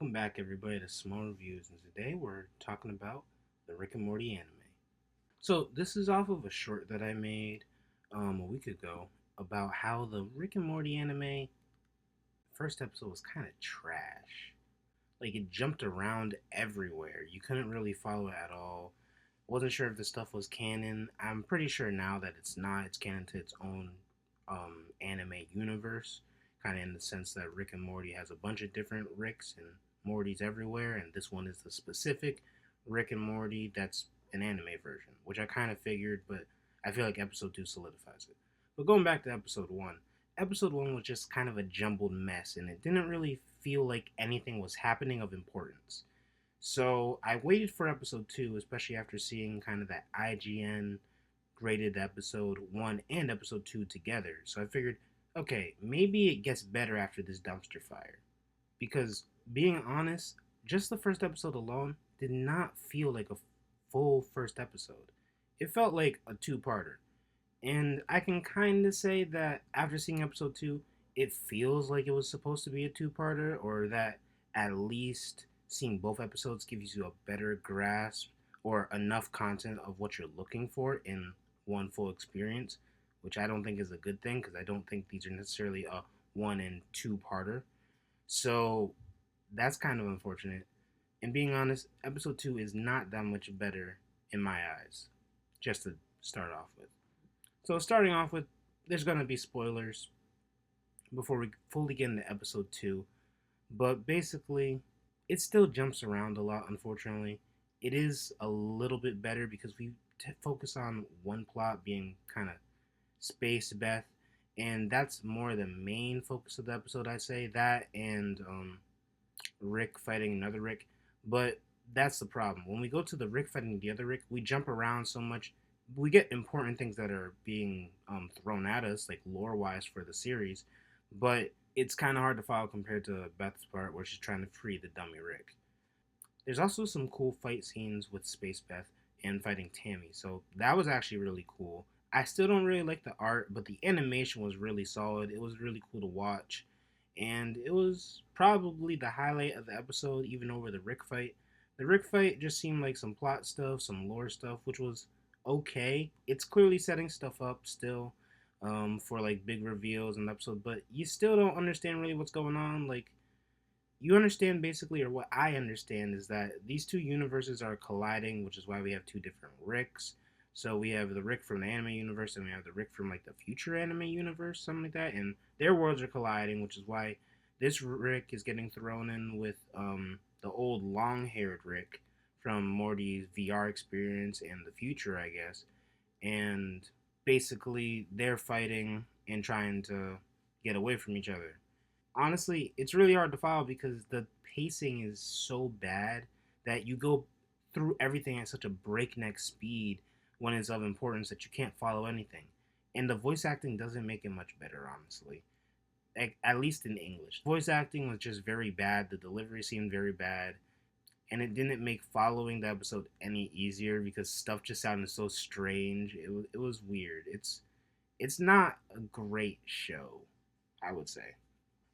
Welcome back, everybody, to Small Reviews, and today we're talking about the Rick and Morty anime. So, this is off of a short that I made a week ago about how the Rick and Morty anime first episode was kind of trash. Like, it jumped around everywhere. You couldn't really follow it at all. Wasn't sure if the stuff was canon. I'm pretty sure now that it's not. It's canon to its own anime universe, kind of in the sense that Rick and Morty has a bunch of different Ricks and Mortys everywhere, and this one is the specific Rick and Morty that's an anime version, which I kind of figured, but I feel like episode 2 solidifies it. But going back to episode 1 was just kind of a jumbled mess, and it didn't really feel like anything was happening of importance. So I waited for episode 2, especially after seeing kind of that IGN graded episode 1 and episode 2 together. So I figured, okay, maybe it gets better after this dumpster fire. Because being honest, just the first episode alone did not feel like a full first episode. It felt like a two-parter. And I can kind of say that after seeing episode 2, it feels like it was supposed to be a two-parter, or that at least seeing both episodes gives you a better grasp or enough content of what you're looking for in one full experience, which I don't think is a good thing because I don't think these are necessarily a one and two parter. So that's kind of unfortunate. And being honest, episode 2 is not that much better in my eyes, just to start off with. So, starting off with, there's going to be spoilers before we fully get into episode 2, but basically, it still jumps around a lot, unfortunately. It is a little bit better because we focus on one plot being kind of Space Beth, and that's more the main focus of the episode, I'd say. That and Rick fighting another Rick. But that's the problem. When we go to the Rick fighting the other Rick, we jump around so much. We get important things that are being thrown at us, like lore wise for the series, but it's kind of hard to follow compared to Beth's part where she's trying to free the dummy Rick. There's also some cool fight scenes with Space Beth and fighting Tammy, so that was actually really cool. I still don't really like the art, but the animation was really solid. It was really cool to watch, and it was probably the highlight of the episode, even over the Rick fight. The Rick fight just seemed like some plot stuff, some lore stuff, which was okay. It's clearly setting stuff up still for like big reveals in the episode, but you still don't understand really what's going on. Like, you understand basically, or what I understand is that these two universes are colliding, which is why we have two different Ricks. So we have the Rick from the anime universe, and we have the Rick from like the future anime universe, something like that, and their worlds are colliding, which is why this Rick is getting thrown in with the old long-haired Rick from Morty's VR experience and the future, I guess, and basically they're fighting and trying to get away from each other. Honestly, it's really hard to follow because the pacing is so bad that you go through everything at such a breakneck speed when it's of importance that you can't follow anything. And the voice acting doesn't make it much better, honestly. At least in English. Voice acting was just very bad. The delivery seemed very bad. And it didn't make following the episode any easier because stuff just sounded so strange. It was weird. It's not a great show, I would say.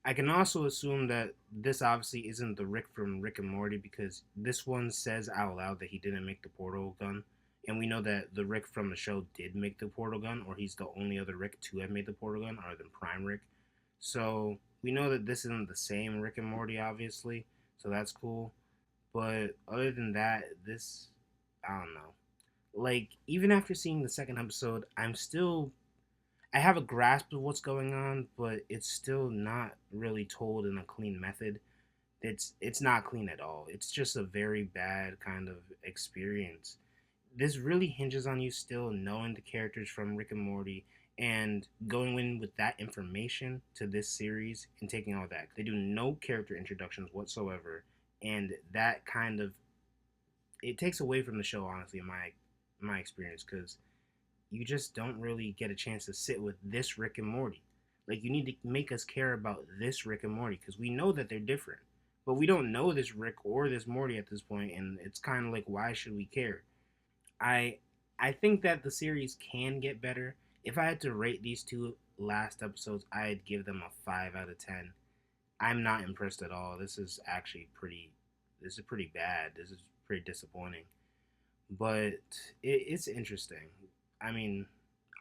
I can also assume that this obviously isn't the Rick from Rick and Morty because this one says out loud that he didn't make the portal gun. And we know that the Rick from the show did make the portal gun, or he's the only other Rick to have made the portal gun, other than Prime Rick. So we know that this isn't the same Rick and Morty, obviously. So that's cool. But other than that, I don't know. Like, even after seeing the second episode, I have a grasp of what's going on, but it's still not really told in a clean method. It's not clean at all. It's just a very bad kind of experience. This really hinges on you still knowing the characters from Rick and Morty and going in with that information to this series and taking all that. They do no character introductions whatsoever, and that kind of it takes away from the show, honestly, in my experience, because you just don't really get a chance to sit with this Rick and Morty. Like, you need to make us care about this Rick and Morty because we know that they're different, but we don't know this Rick or this Morty at this point, and it's kind of like, why should we care? I I think that the series can get better. If I had to rate these two last episodes, I'd give them a 5 out of 10. I'm not impressed at all. This is pretty bad. This is pretty disappointing. But it's interesting. I mean,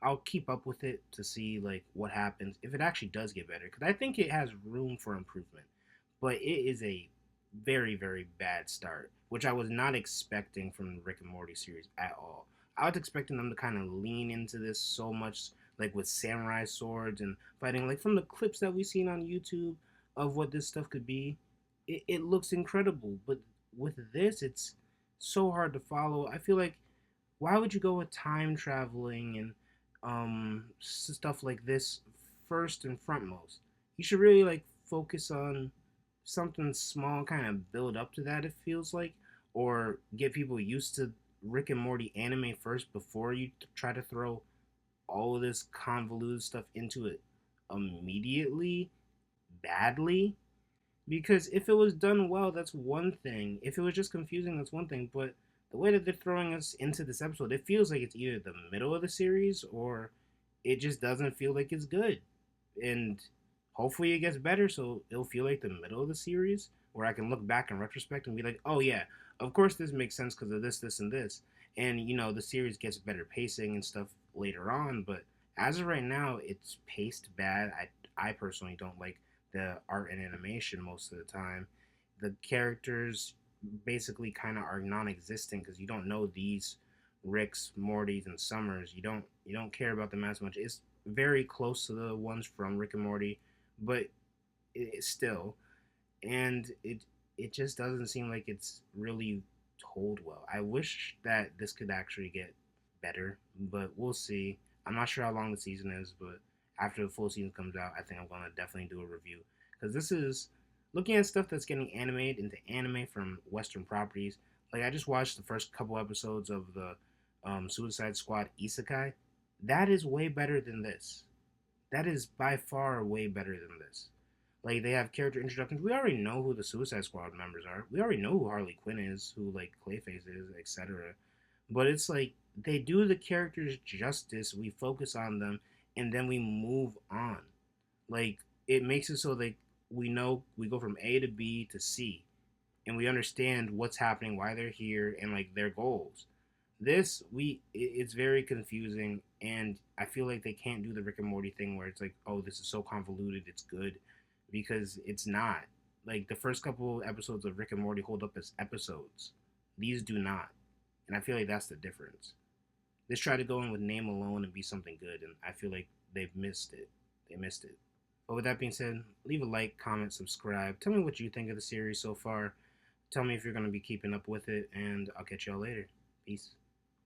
I'll keep up with it to see like what happens if it actually does get better because I think it has room for improvement. But it is a very bad start, which I was not expecting from the Rick and Morty series at all. I was expecting them to kind of lean into this so much, like with samurai swords and fighting, like from the clips that we've seen on YouTube of what this stuff could be. It looks incredible, but with this, it's so hard to follow. I feel like why would you go with time traveling and stuff like this first and frontmost? You should really like focus on something small, kind of build up to that. It feels like, or get people used to Rick and Morty anime first before you try to throw all of this convoluted stuff into it immediately badly. Because if it was done well, that's one thing. If it was just confusing, that's one thing. But the way that they're throwing us into this episode, it feels like it's either the middle of the series or it just doesn't feel like it's good. And hopefully it gets better so it'll feel like the middle of the series where I can look back in retrospect and be like, oh yeah, of course this makes sense because of this, and this. And the series gets better pacing and stuff later on. But as of right now, it's paced bad. I personally don't like the art and animation most of the time. The characters basically kind of are non-existent because you don't know these Ricks, Mortys, and Summers. You don't care about them as much. It's very close to the ones from Rick and Morty, but it's still, and it just doesn't seem like it's really told well. I wish that this could actually get better, but we'll see. I'm not sure how long the season is, but after the full season comes out, I think I'm gonna definitely do a review because this is looking at stuff that's getting animated into anime from Western properties. Like I just watched the first couple episodes of the Suicide Squad Isekai. That is way better than this. That is by far way better than this. Like they have character introductions. We already know who the Suicide Squad members are. We already know who Harley Quinn is, who like Clayface is, etc. But it's like they do the characters justice. We focus on them, and then we move on. Like it makes it so that we know we go from A to B to C, and we understand what's happening, why they're here, and like their goals. This it's very confusing, and I feel like they can't do the Rick and Morty thing where it's like, oh, this is so convoluted, it's good, because it's not. Like the first couple episodes of Rick and Morty hold up as episodes. These do not, and I feel like that's the difference. Let's try to go in with name alone and be something good, and I feel like they've missed it. They missed it. But with that being said, leave a like, comment, subscribe. Tell me what you think of the series so far. Tell me if you're going to be keeping up with it, and I'll catch y'all later. Peace.